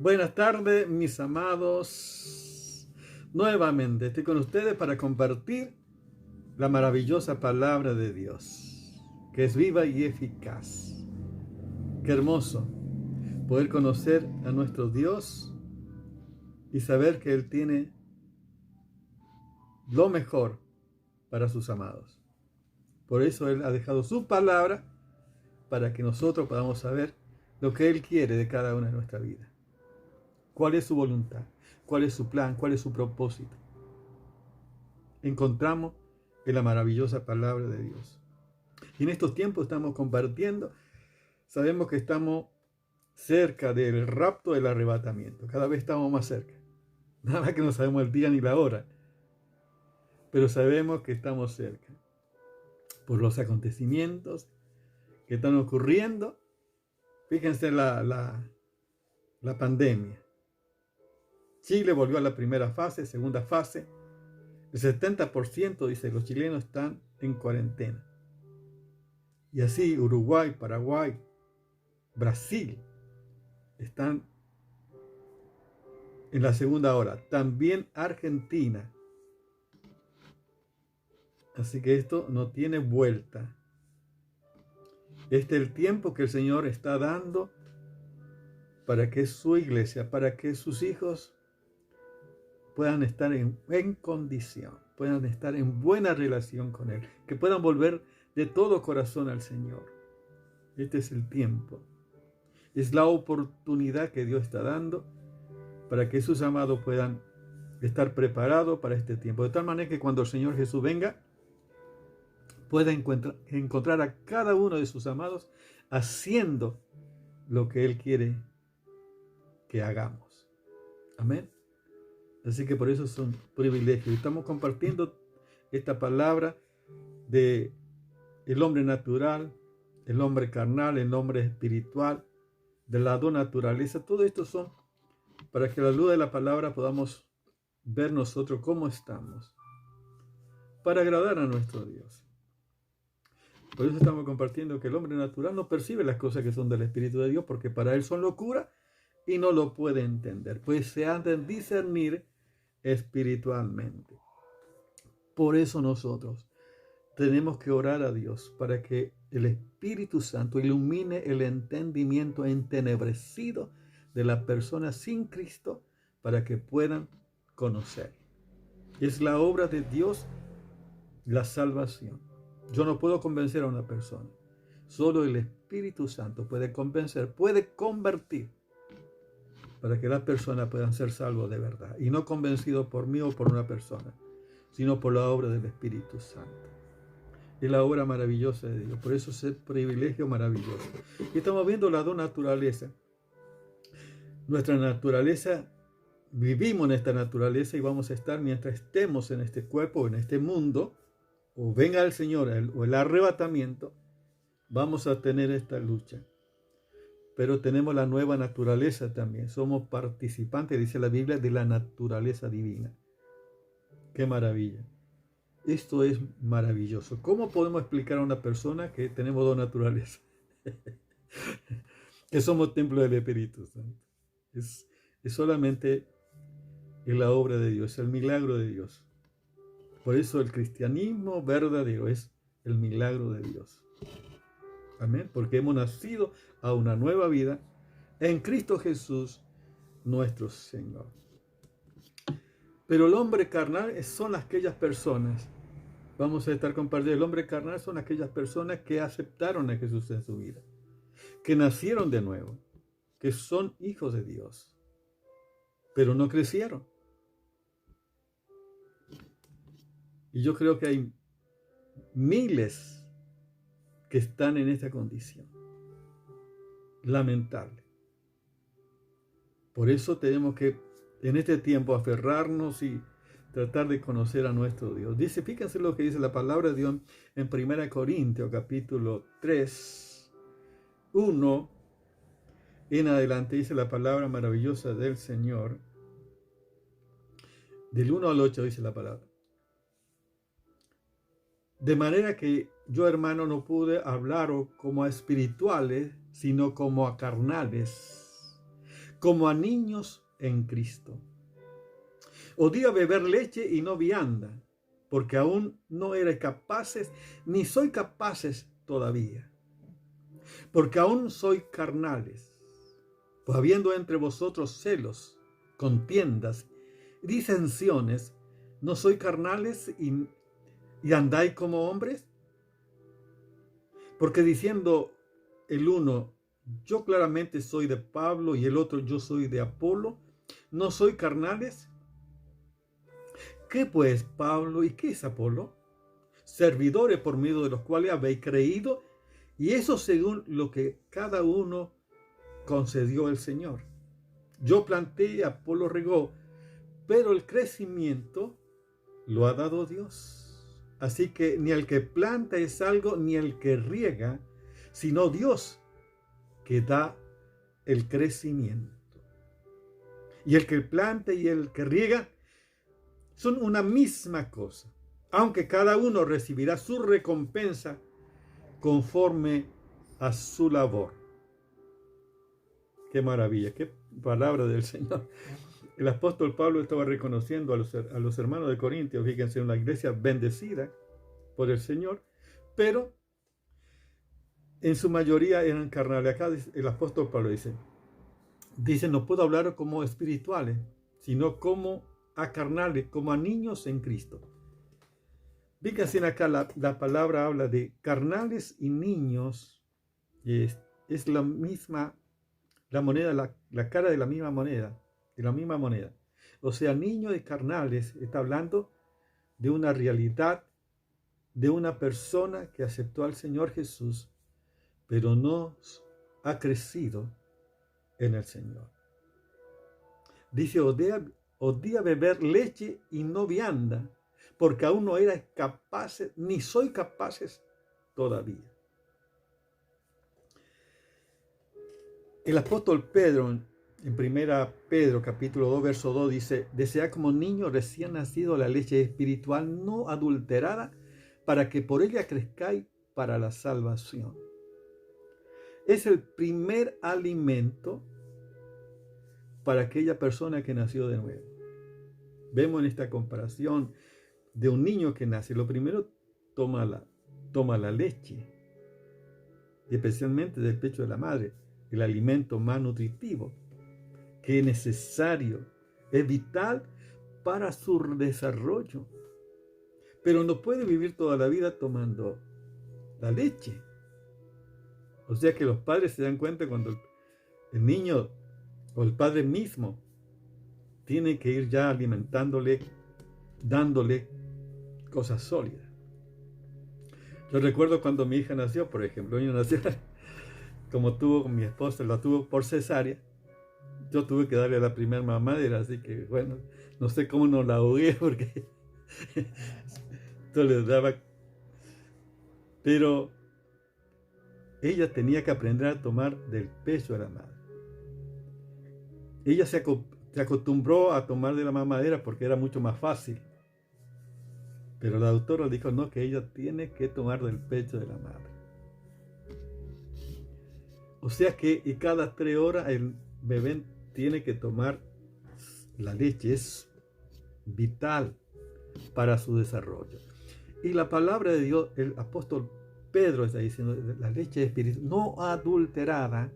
Buenas tardes, mis amados. Nuevamente estoy con ustedes para compartir la maravillosa palabra de Dios, que es viva y eficaz. Qué hermoso poder conocer a nuestro Dios y saber que Él tiene lo mejor para sus amados. Por eso Él ha dejado su palabra para que nosotros podamos saber lo que Él quiere de cada una de nuestra vida. ¿Cuál es su voluntad? ¿Cuál es su plan? ¿Cuál es su propósito? Encontramos en la maravillosa palabra de Dios. Y en estos tiempos estamos compartiendo, sabemos que estamos cerca del rapto, del arrebatamiento. Cada vez estamos más cerca. Nada más que no sabemos el día ni la hora, pero sabemos que estamos cerca. Por los acontecimientos que están ocurriendo, fíjense la pandemia. Chile volvió a la primera fase, segunda fase. El 70% dice los chilenos están en cuarentena. Y así Uruguay, Paraguay, Brasil están en la segunda ola. También Argentina. Así que esto no tiene vuelta. Este es el tiempo que el Señor está dando para que su iglesia, para que sus hijos puedan estar en condición, puedan estar en buena relación con Él, que puedan volver de todo corazón al Señor. Este es el tiempo. Es la oportunidad que Dios está dando para que sus amados puedan estar preparados para este tiempo. De tal manera que cuando el Señor Jesús venga, pueda encontrar a cada uno de sus amados haciendo lo que Él quiere que hagamos. Amén. Así que por eso es un privilegio. Estamos compartiendo esta palabra de el hombre natural, el hombre carnal, el hombre espiritual, de la dos naturaleza. Todo esto son para que a la luz de la palabra podamos ver nosotros cómo estamos, para agradar a nuestro Dios. Por eso estamos compartiendo que el hombre natural no percibe las cosas que son del Espíritu de Dios, porque para él son locura y no lo puede entender, pues se han de discernir espiritualmente. Por eso nosotros tenemos que orar a Dios para que el Espíritu Santo ilumine el entendimiento entenebrecido de la persona sin Cristo para que puedan conocer. Es la obra de Dios la salvación. Yo no puedo convencer a una persona. Solo el Espíritu Santo puede convencer, puede convertir para que las personas puedan ser salvos de verdad. Y no convencidos por mí o por una persona, sino por la obra del Espíritu Santo. Es la obra maravillosa de Dios. Por eso es el privilegio maravilloso. Y estamos viendo las dos naturalezas. Nuestra naturaleza, vivimos en esta naturaleza y vamos a estar mientras estemos en este cuerpo, en este mundo, o venga el Señor o el arrebatamiento, vamos a tener esta lucha. Pero tenemos la nueva naturaleza también. Somos participantes, dice la Biblia, de la naturaleza divina. ¡Qué maravilla! Esto es maravilloso. ¿Cómo podemos explicar a una persona que tenemos dos naturalezas? Que somos templo del Espíritu Santo. Es solamente la obra de Dios, el milagro de Dios. Por eso el cristianismo verdadero es el milagro de Dios. Amén. Porque hemos nacido a una nueva vida en Cristo Jesús, nuestro Señor. Pero el hombre carnal son aquellas personas, vamos a estar compartiendo, el hombre carnal son aquellas personas que aceptaron a Jesús en su vida, que nacieron de nuevo, que son hijos de Dios, pero no crecieron. Y yo creo que hay miles que están en esta condición. Lamentable. Por eso tenemos que en este tiempo aferrarnos y tratar de conocer a nuestro Dios. Dice, fíjense lo que dice la palabra de Dios en 1 Corintios capítulo 3, 1 en adelante, dice la palabra maravillosa del Señor. Del 1 al 8 dice la palabra. De manera que yo, hermano, no pude hablaros como a espirituales, sino como a carnales, como a niños en Cristo. Odio beber leche y no vianda, porque aún no erais capaces, ni soy capaces todavía, porque aún sois carnales, pues habiendo entre vosotros celos, contiendas, disensiones, ¿no sois carnales y andáis como hombres? Porque diciendo el uno, yo claramente soy de Pablo, y el otro, yo soy de Apolo, ¿no soy carnales? ¿Qué pues Pablo y qué es Apolo? Servidores por medio de los cuales habéis creído, y eso según lo que cada uno concedió el Señor. Yo planté, Apolo regó, pero el crecimiento lo ha dado Dios. Así que ni el que planta es algo, ni el que riega, sino Dios que da el crecimiento. Y el que planta y el que riega son una misma cosa, aunque cada uno recibirá su recompensa conforme a su labor. Qué maravilla, qué palabra del Señor. El apóstol Pablo estaba reconociendo a los hermanos de Corintios, fíjense, una iglesia bendecida por el Señor, pero en su mayoría eran carnales. Acá el apóstol Pablo dice, no puedo hablar como espirituales, sino como a carnales, como a niños en Cristo. Fíjense acá, la palabra habla de carnales y niños, y es la misma, la moneda, la cara de la misma moneda, O sea, niños y carnales está hablando de una realidad, de una persona que aceptó al Señor Jesús, pero no ha crecido en el Señor. Dice, odia beber leche y no vianda, porque aún no erais capaces, ni soy capaces todavía. El apóstol Pedro, en 1 Pedro capítulo 2, verso 2, dice, desea como niño recién nacido la leche espiritual no adulterada, para que por ella crezcáis para la salvación. Es el primer alimento para aquella persona que nació de nuevo. Vemos en esta comparación de un niño que nace, lo primero toma la leche, y especialmente del pecho de la madre, el alimento más nutritivo, que es necesario, es vital para su desarrollo. Pero no puede vivir toda la vida tomando la leche. O sea que los padres se dan cuenta cuando el niño o el padre mismo tiene que ir ya alimentándole, dándole cosas sólidas. Yo recuerdo cuando mi hija nació, por ejemplo, ella nació, como tuvo con mi esposa, la tuvo por cesárea, yo tuve que darle la primera mamadera, así que bueno, no sé cómo no la ahogué porque yo les daba, pero ella tenía que aprender a tomar del pecho de la madre. Ella se acostumbró a tomar de la mamadera porque era mucho más fácil. Pero la doctora dijo, no, que ella tiene que tomar del pecho de la madre. O sea que y cada 3 horas el bebé tiene que tomar la leche. Es vital para su desarrollo. Y la palabra de Dios, el apóstol Pedro está diciendo, la leche espiritual no adulterada,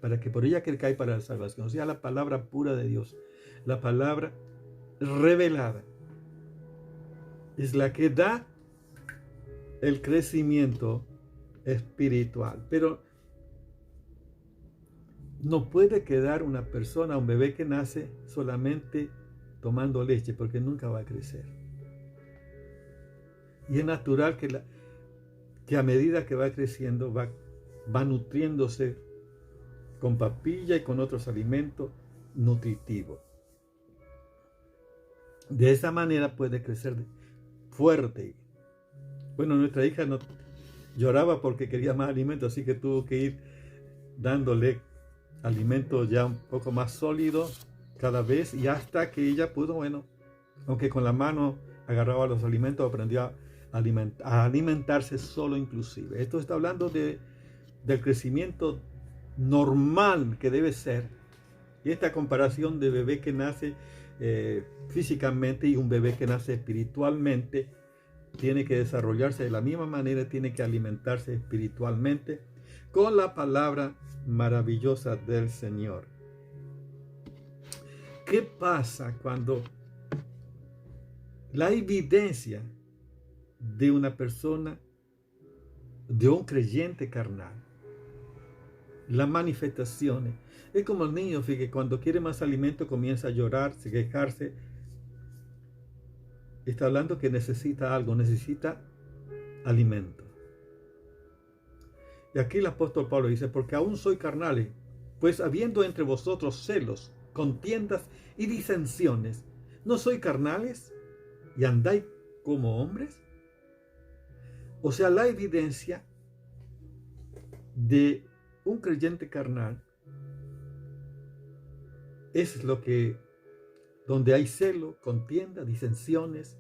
para que por ella crezcáis para la salvación. O sea, la palabra pura de Dios, la palabra revelada, es la que da el crecimiento espiritual. Pero no puede quedar una persona, un bebé que nace solamente tomando leche, porque nunca va a crecer. Y es natural que a medida que va creciendo va nutriéndose con papilla y con otros alimentos nutritivos. De esa manera puede crecer fuerte. Bueno, nuestra hija no lloraba porque quería más alimento, así que tuvo que ir dándole alimentos ya un poco más sólidos cada vez, y hasta que ella pudo, bueno, aunque con la mano agarraba los alimentos, aprendió a alimentarse solo inclusive. Esto está hablando del crecimiento normal que debe ser, Y esta comparación de bebé que nace físicamente y un bebé que nace espiritualmente tiene que desarrollarse de la misma manera, tiene que alimentarse espiritualmente con la palabra maravillosa del Señor. ¿Qué pasa cuando la evidencia de una persona, de un creyente carnal, las manifestaciones, es como el niño, fíjate, cuando quiere más alimento comienza a llorar, a quejarse, está hablando que necesita algo, necesita alimento. Y aquí el apóstol Pablo dice, porque aún soy carnales, pues habiendo entre vosotros celos, contiendas y disensiones, ¿no sois carnales y andáis como hombres? O sea, la evidencia de un creyente carnal es lo que, donde hay celo, contienda, disensiones.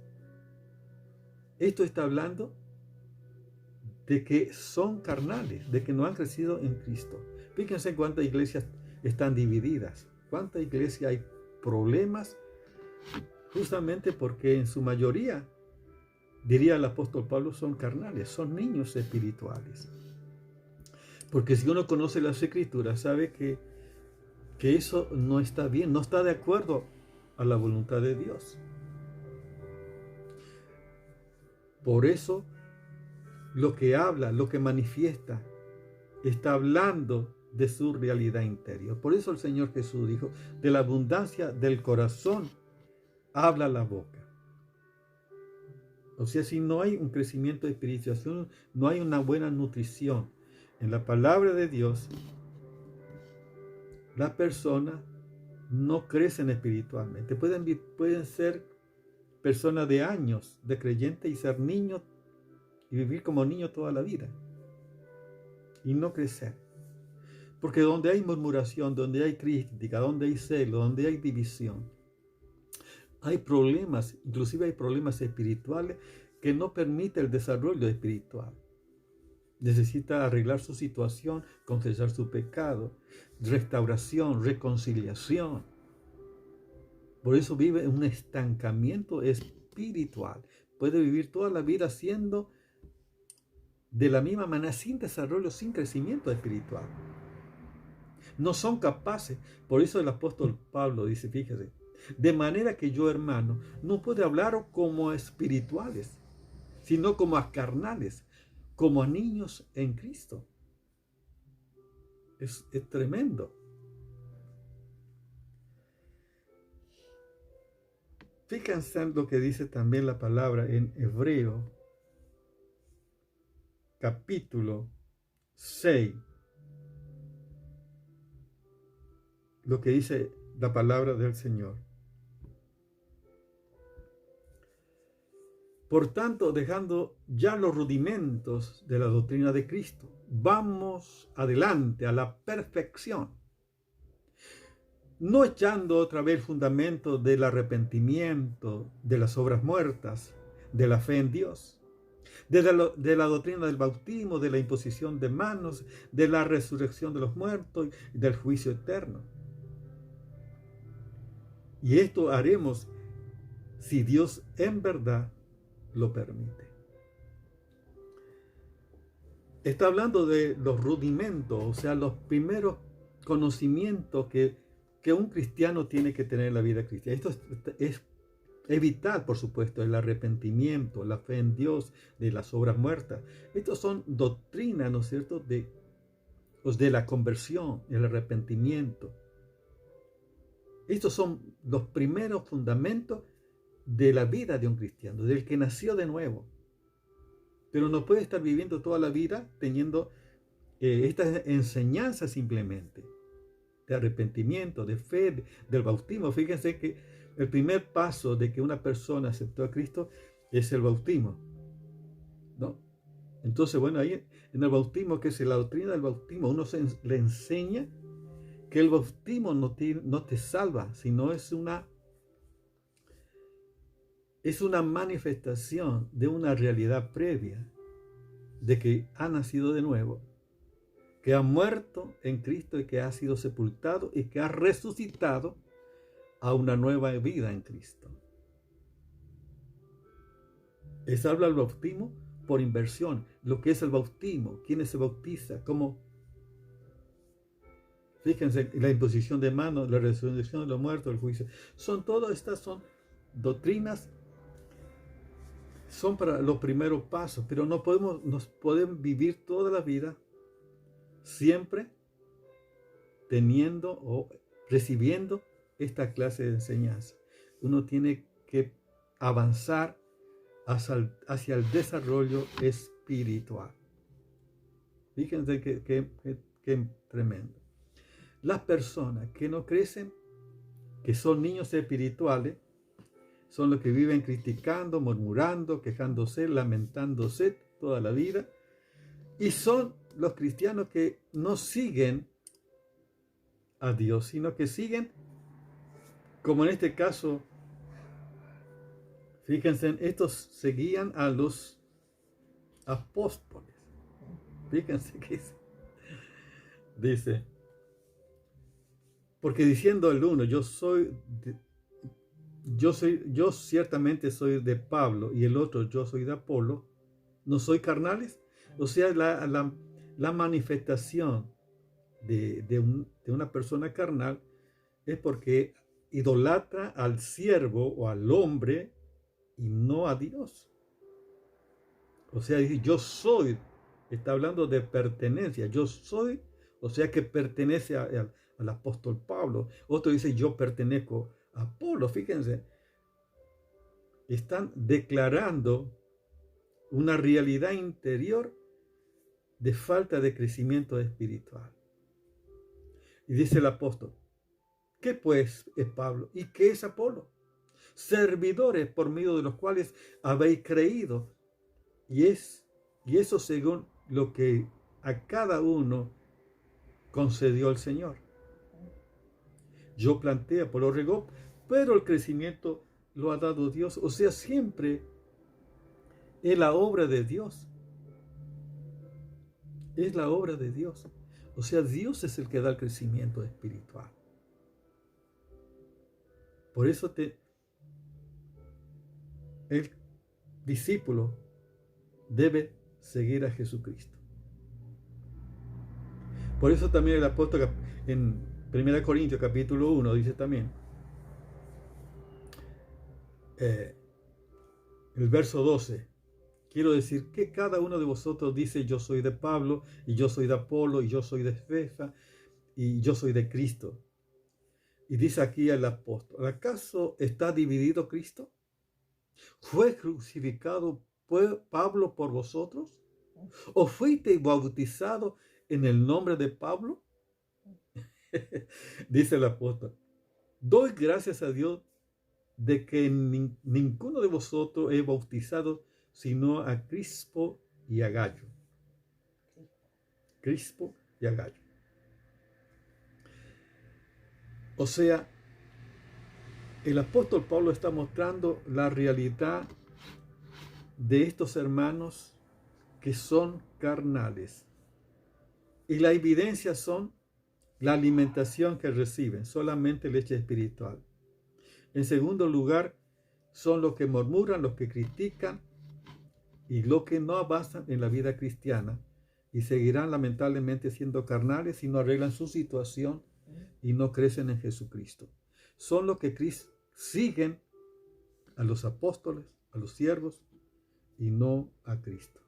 Esto está hablando de que son carnales, de que no han crecido en Cristo. Fíjense cuántas iglesias están divididas, cuántas iglesias hay problemas, justamente porque en su mayoría, diría el apóstol Pablo, son carnales, son niños espirituales. Porque si uno conoce las Escrituras, sabe que eso no está bien, no está de acuerdo a la voluntad de Dios. Por eso, lo que habla, lo que manifiesta, está hablando de su realidad interior. Por eso el Señor Jesús dijo, de la abundancia del corazón habla la boca. O sea, si no hay un crecimiento de espiritualización, no hay una buena nutrición en la palabra de Dios, las personas no crecen espiritualmente. Pueden ser personas de años de creyentes y ser niños y vivir como niños toda la vida y no crecer. Porque donde hay murmuración, donde hay crítica, donde hay celo, donde hay división, hay problemas, inclusive hay problemas espirituales que no permiten el desarrollo espiritual. Necesita arreglar su situación, confesar su pecado, restauración, reconciliación. Por eso vive un estancamiento espiritual. Puede vivir toda la vida siendo de la misma manera, sin desarrollo, sin crecimiento espiritual. No son capaces. Por eso el apóstol Pablo dice, fíjese, de manera que yo, hermano, no puedo hablar como a espirituales, sino como a carnales, como a niños en Cristo. Es tremendo. Fíjense en lo que dice también la palabra en Hebreo, capítulo 6. Lo que dice la palabra del Señor. Por tanto, dejando ya los rudimentos de la doctrina de Cristo, vamos adelante a la perfección, no echando otra vez el fundamento del arrepentimiento, de las obras muertas, de la fe en Dios, de la doctrina del bautismo, de la imposición de manos, de la resurrección de los muertos y del juicio eterno. Y esto haremos si Dios en verdad lo permite. Está hablando de los rudimentos, o sea, los primeros conocimientos que un cristiano tiene que tener en la vida cristiana. Esto es evitar, por supuesto, el arrepentimiento, la fe en Dios, de las obras muertas. Estos son doctrinas, ¿no es cierto?, de la conversión, el arrepentimiento. Estos son los primeros fundamentos de la vida de un cristiano, del que nació de nuevo. Pero no puede estar viviendo toda la vida teniendo estas enseñanzas simplemente, de arrepentimiento, de fe, del bautismo. Fíjense que el primer paso de que una persona aceptó a Cristo es el bautismo, ¿no? Entonces, bueno, ahí en el bautismo, que es la doctrina del bautismo, uno le enseña que el bautismo no te salva, sino es una manifestación de una realidad previa, de que ha nacido de nuevo, que ha muerto en Cristo y que ha sido sepultado y que ha resucitado a una nueva vida en Cristo. Es habla del bautismo por inversión. Lo que es el bautismo, quiénes se bautiza, cómo. Fíjense, la imposición de manos, la resurrección de los muertos, el juicio. Todas estas son doctrinas, son para los primeros pasos, pero nos podemos vivir toda la vida siempre teniendo o recibiendo esta clase de enseñanza. Uno tiene que avanzar hacia el desarrollo espiritual. Fíjense qué tremendo. Las personas que no crecen, que son niños espirituales, son los que viven criticando, murmurando, quejándose, lamentándose toda la vida. Y son los cristianos que no siguen a Dios, sino que siguen, como en este caso, fíjense, estos seguían a los apóstoles. Fíjense que dice, porque diciendo el uno, yo ciertamente soy de Pablo, y el otro, yo soy de Apolo, ¿no soy carnales? O sea, la manifestación de una persona carnal es porque idolatra al siervo o al hombre y no a Dios. O sea, dice, yo soy, está hablando de pertenencia, yo soy, o sea que pertenece al apóstol Pablo. Otro dice, yo pertenezco a Apolo. Fíjense, están declarando una realidad interior de falta de crecimiento espiritual. Y dice el apóstol, ¿qué pues es Pablo? ¿Y qué es Apolo? Servidores por medio de los cuales habéis creído. Y eso según lo que a cada uno concedió el Señor. Yo planté, Apolo regó, pero el crecimiento lo ha dado Dios. O sea, siempre es la obra de Dios. Es la obra de Dios. O sea, Dios es el que da el crecimiento espiritual. Por eso el discípulo debe seguir a Jesucristo. Por eso también el apóstol en 1 Corintios capítulo 1 dice también, el verso 12, quiero decir que cada uno de vosotros dice, yo soy de Pablo, y yo soy de Apolo, y yo soy de Cefa, y yo soy de Cristo. Y dice aquí el apóstol, ¿acaso está dividido Cristo? ¿Fue crucificado Pablo por vosotros? ¿O fuisteis bautizados en el nombre de Pablo? Dice el apóstol, doy gracias a Dios de que ninguno de vosotros he bautizado sino a Crispo y a Gallo. Crispo y a Gallo. O sea, el apóstol Pablo está mostrando la realidad de estos hermanos que son carnales. Y la evidencia son la alimentación que reciben, solamente leche espiritual. En segundo lugar, son los que murmuran, los que critican y los que no avanzan en la vida cristiana y seguirán lamentablemente siendo carnales si no arreglan su situación y no crecen en Jesucristo. Son los que siguen a los apóstoles, a los siervos y no a Cristo.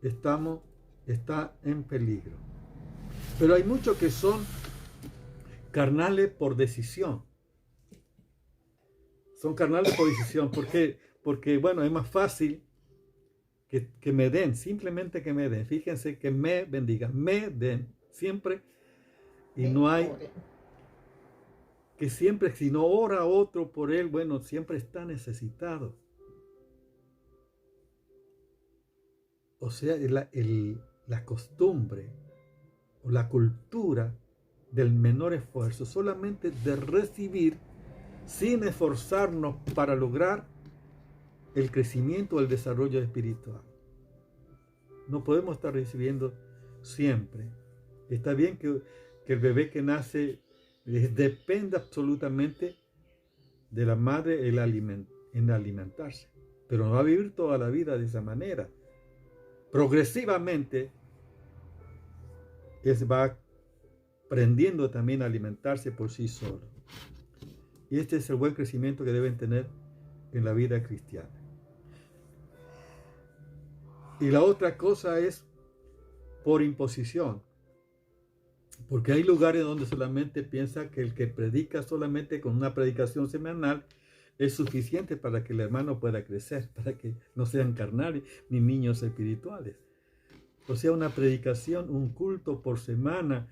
Está en peligro. Pero hay muchos que son carnales por decisión. Son carnales por decisión. ¿Por qué? Porque, bueno, es más fácil que me den, simplemente que me den. Fíjense que me bendigan, me den, siempre. Y no hay que siempre, si no ora otro por él, bueno, siempre está necesitado. O sea, la costumbre o la cultura del menor esfuerzo, solamente de recibir sin esforzarnos para lograr el crecimiento o el desarrollo espiritual. No podemos estar recibiendo siempre. Está bien que el bebé que nace dependa absolutamente de la madre en alimentarse, pero no va a vivir toda la vida de esa manera. Progresivamente va aprendiendo también a alimentarse por sí solo. Y este es el buen crecimiento que deben tener en la vida cristiana. Y la otra cosa es por imposición. Porque hay lugares donde solamente piensa que el que predica solamente con una predicación semanal es suficiente para que el hermano pueda crecer, para que no sean carnales ni niños espirituales. O sea, una predicación, un culto por semana,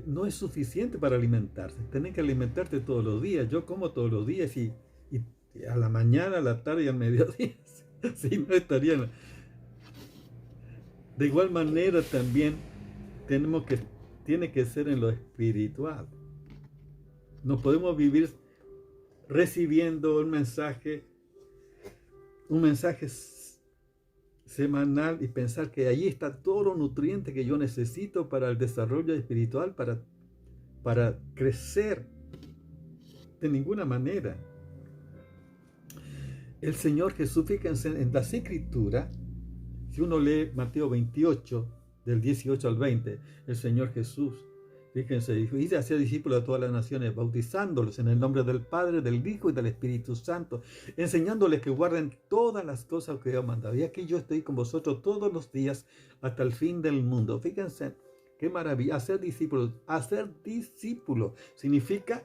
no es suficiente para alimentarse. Tienen que alimentarte todos los días. Yo como todos los días y a la mañana, a la tarde y al mediodía. Si no estarían. De igual manera también tiene que ser en lo espiritual. No podemos vivir recibiendo un mensaje semanal y pensar que allí está todo los nutrientes que yo necesito para el desarrollo espiritual, para crecer. De ninguna manera. El Señor Jesús, fíjense en las Escrituras, si uno lee Mateo 28, del 18 al 20, el Señor Jesús, fíjense, dijo: id a hacer discípulos de todas las naciones, bautizándolos en el nombre del Padre, del Hijo y del Espíritu Santo, enseñándoles que guarden todas las cosas que yo he mandado. Y aquí yo estoy con vosotros todos los días hasta el fin del mundo. Fíjense, qué maravilla, hacer discípulos. Hacer discípulos significa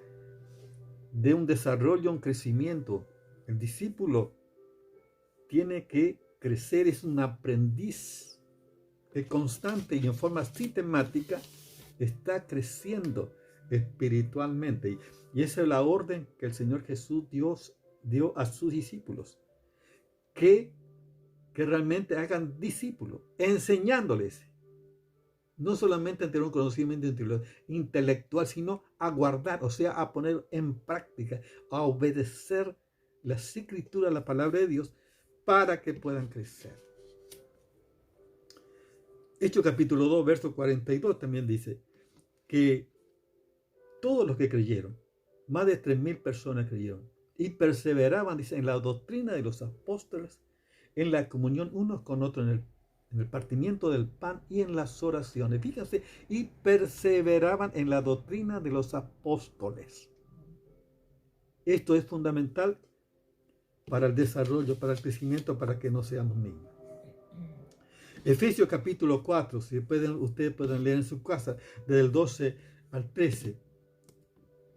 de un desarrollo, un crecimiento. El discípulo tiene que crecer, es un aprendiz que constante y en forma sistemática está creciendo espiritualmente. Y esa es la orden que el Señor Jesús dio a sus discípulos. Que realmente hagan discípulos, enseñándoles. No solamente a tener un conocimiento intelectual, sino a guardar, o sea, a poner en práctica, a obedecer las Escrituras, la palabra de Dios, para que puedan crecer. Hechos capítulo 2, verso 42 también dice que todos los que creyeron, más de 3.000 personas creyeron y perseveraban, dice, en la doctrina de los apóstoles, en la comunión unos con otros, en el partimiento del pan y en las oraciones. Fíjense, y perseveraban en la doctrina de los apóstoles. Esto es fundamental para el desarrollo, para el crecimiento, para que no seamos niños. Efesios capítulo 4, si ustedes pueden leer en su casa, del 12 al 13,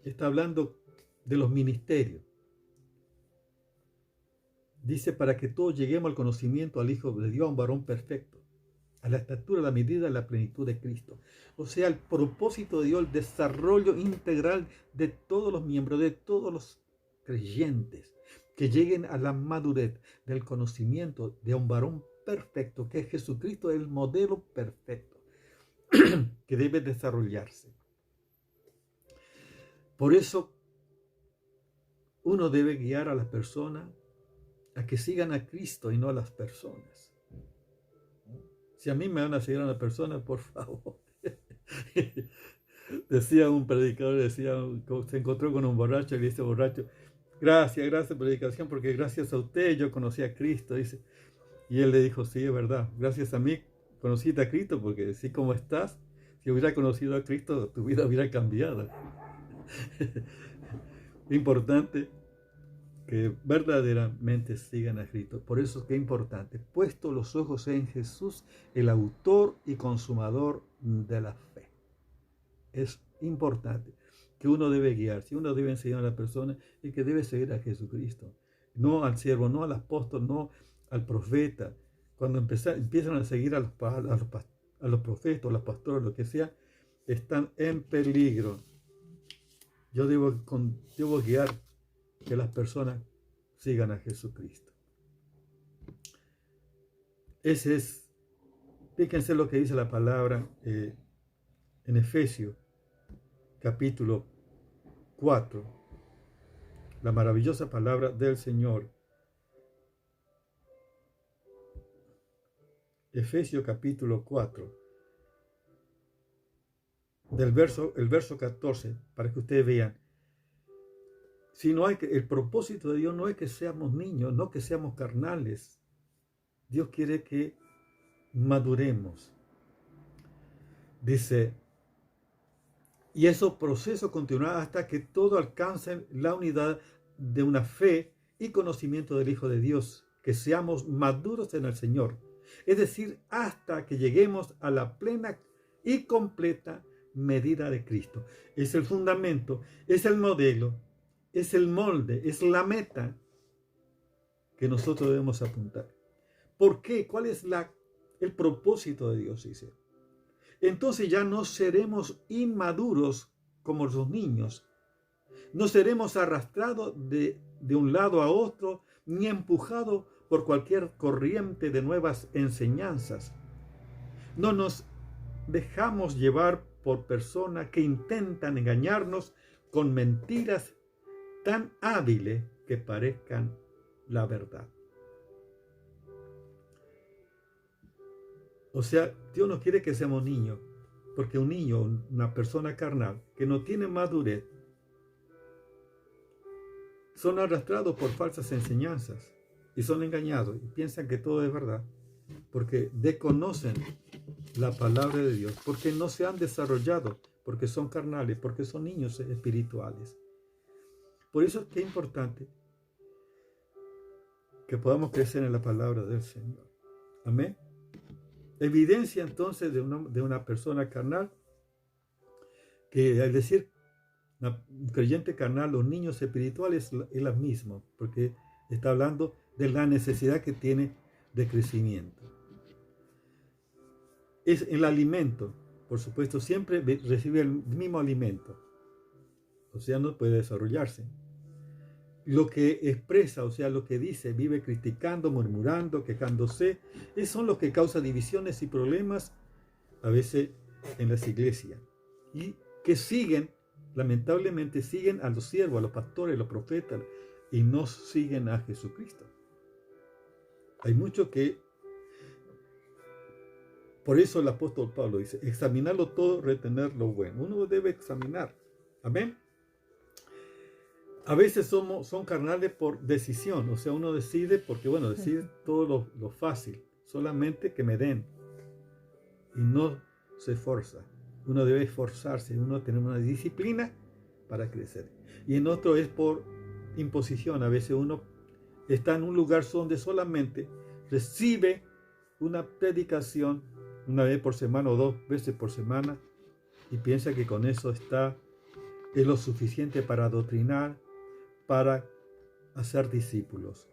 está hablando de los ministerios. Dice: para que todos lleguemos al conocimiento al Hijo de Dios, a un varón perfecto, a la estatura, la medida, la plenitud de Cristo. O sea, el propósito de Dios, el desarrollo integral de todos los miembros, de todos los creyentes, que lleguen a la madurez del conocimiento de un varón perfecto, que es Jesucristo, el modelo perfecto que debe desarrollarse. Por eso uno debe guiar a las personas a que sigan a Cristo y no a las personas. Si a mí me van a seguir a una persona, por favor. Decía un predicador, se encontró con un borracho y le dice: borracho, gracias predicación, porque gracias a usted yo conocí a Cristo, dice. Y él le dijo: sí, es verdad, gracias a mí conociste a Cristo, porque así como estás, si hubiera conocido a Cristo, tu vida hubiera cambiado. Importante que verdaderamente sigan a Cristo. Por eso es que es importante, puesto los ojos en Jesús, el autor y consumador de la fe. Es importante que uno debe guiarse, uno debe enseñar a la persona y que debe seguir a Jesucristo. No al siervo, no al apóstol, no al profeta. Cuando empiezan a seguir a los profetas, a los pastores, lo que sea, están en peligro. Yo debo guiar que las personas sigan a Jesucristo. Ese es, fíjense lo que dice la palabra en Efesios capítulo 4, la maravillosa palabra del Señor. Efesios capítulo 4, el verso 14, para que ustedes vean. Si no hay que, el propósito de Dios no es que seamos niños, no que seamos carnales. Dios quiere que maduremos. Dice, y ese proceso continuará hasta que todos alcancen la unidad de una fe y conocimiento del Hijo de Dios, que seamos maduros en el Señor. Es decir, hasta que lleguemos a la plena y completa medida de Cristo. Es el fundamento, es el modelo, es el molde, es la meta que nosotros debemos apuntar. ¿Por qué? ¿Cuál es el propósito de Dios? Dice. Entonces ya no seremos inmaduros como los niños. No seremos arrastrados de un lado a otro, ni empujados por cualquier corriente de nuevas enseñanzas. No nos dejamos llevar por personas que intentan engañarnos con mentiras tan hábiles que parezcan la verdad. O sea, Dios no quiere que seamos niños, porque un niño, una persona carnal que no tiene madurez, son arrastrados por falsas enseñanzas y son engañados y piensan que todo es verdad, porque desconocen la palabra de Dios, porque no se han desarrollado, porque son carnales, porque son niños espirituales. Por eso es que es importante que podamos crecer en la palabra del Señor. Amén. Evidencia entonces de una persona carnal, que al decir un creyente carnal, los niños espirituales es la misma, porque está hablando de la necesidad que tiene de crecimiento. Es el alimento, por supuesto, siempre recibe el mismo alimento, o sea, no puede desarrollarse. Lo que expresa, o sea, lo que dice, vive criticando, murmurando, quejándose, son los que causan divisiones y problemas a veces en las iglesias, y que lamentablemente siguen a los siervos, a los pastores, a los profetas, y no siguen a Jesucristo. Hay muchos que, por eso el apóstol Pablo dice, examinarlo todo, retener lo bueno. Uno debe examinar. Amén. A veces son carnales por decisión, o sea, uno decide porque, decide todo lo fácil, solamente que me den, y no se esfuerza. Uno debe esforzarse, uno tiene una disciplina para crecer. Y en otro es por imposición. A veces uno está en un lugar donde solamente recibe una predicación una vez por semana o 2 veces por semana y piensa que con eso es lo suficiente para adoctrinar, para hacer discípulos,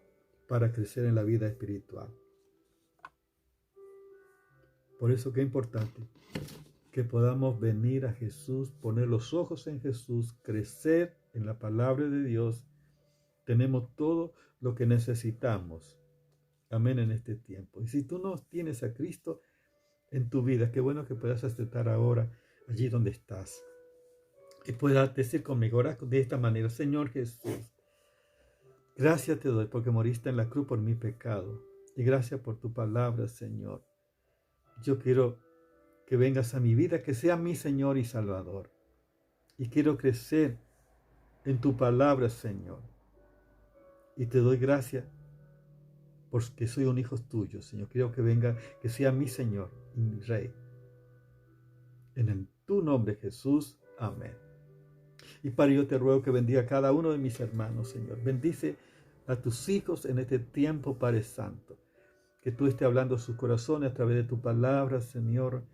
para crecer en la vida espiritual. Por eso que es importante que podamos venir a Jesús, poner los ojos en Jesús, crecer en la palabra de Dios. Tenemos todo lo que necesitamos. Amén, en este tiempo. Y si tú no tienes a Cristo en tu vida, qué bueno que puedas aceptar ahora allí donde estás. Y puedas decir conmigo, ahora de esta manera: Señor Jesús, gracias te doy porque moriste en la cruz por mi pecado. Y gracias por tu palabra, Señor. Yo quiero que vengas a mi vida, que sea mi Señor y Salvador. Y quiero crecer en tu palabra, Señor. Y te doy gracias porque soy un hijo tuyo, Señor. Quiero que venga, que sea mi Señor y mi Rey. En tu nombre, Jesús. Amén. Y Padre, yo te ruego que bendiga a cada uno de mis hermanos, Señor. Bendice a tus hijos en este tiempo, Padre Santo. Que tú estés hablando a sus corazones a través de tu palabra, Señor.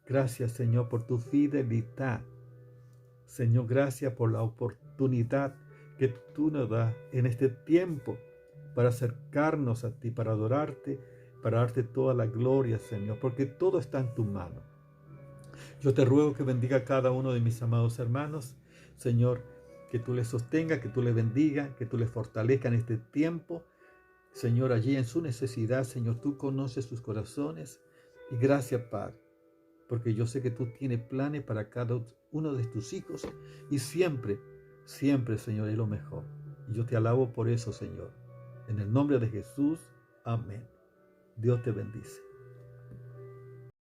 Gracias, Señor, por tu fidelidad. Señor, gracias por la oportunidad que tú nos das en este tiempo para acercarnos a ti, para adorarte, para darte toda la gloria, Señor, porque todo está en tu mano. Yo te ruego que bendiga a cada uno de mis amados hermanos, Señor, que tú les sostenga, que tú les bendiga, que tú les fortalezca en este tiempo. Señor, allí en su necesidad, Señor, tú conoces sus corazones. Y gracias, Padre, porque yo sé que tú tienes planes para cada uno de tus hijos y siempre, siempre, Señor, es lo mejor. Y yo te alabo por eso, Señor. En el nombre de Jesús, amén. Dios te bendice.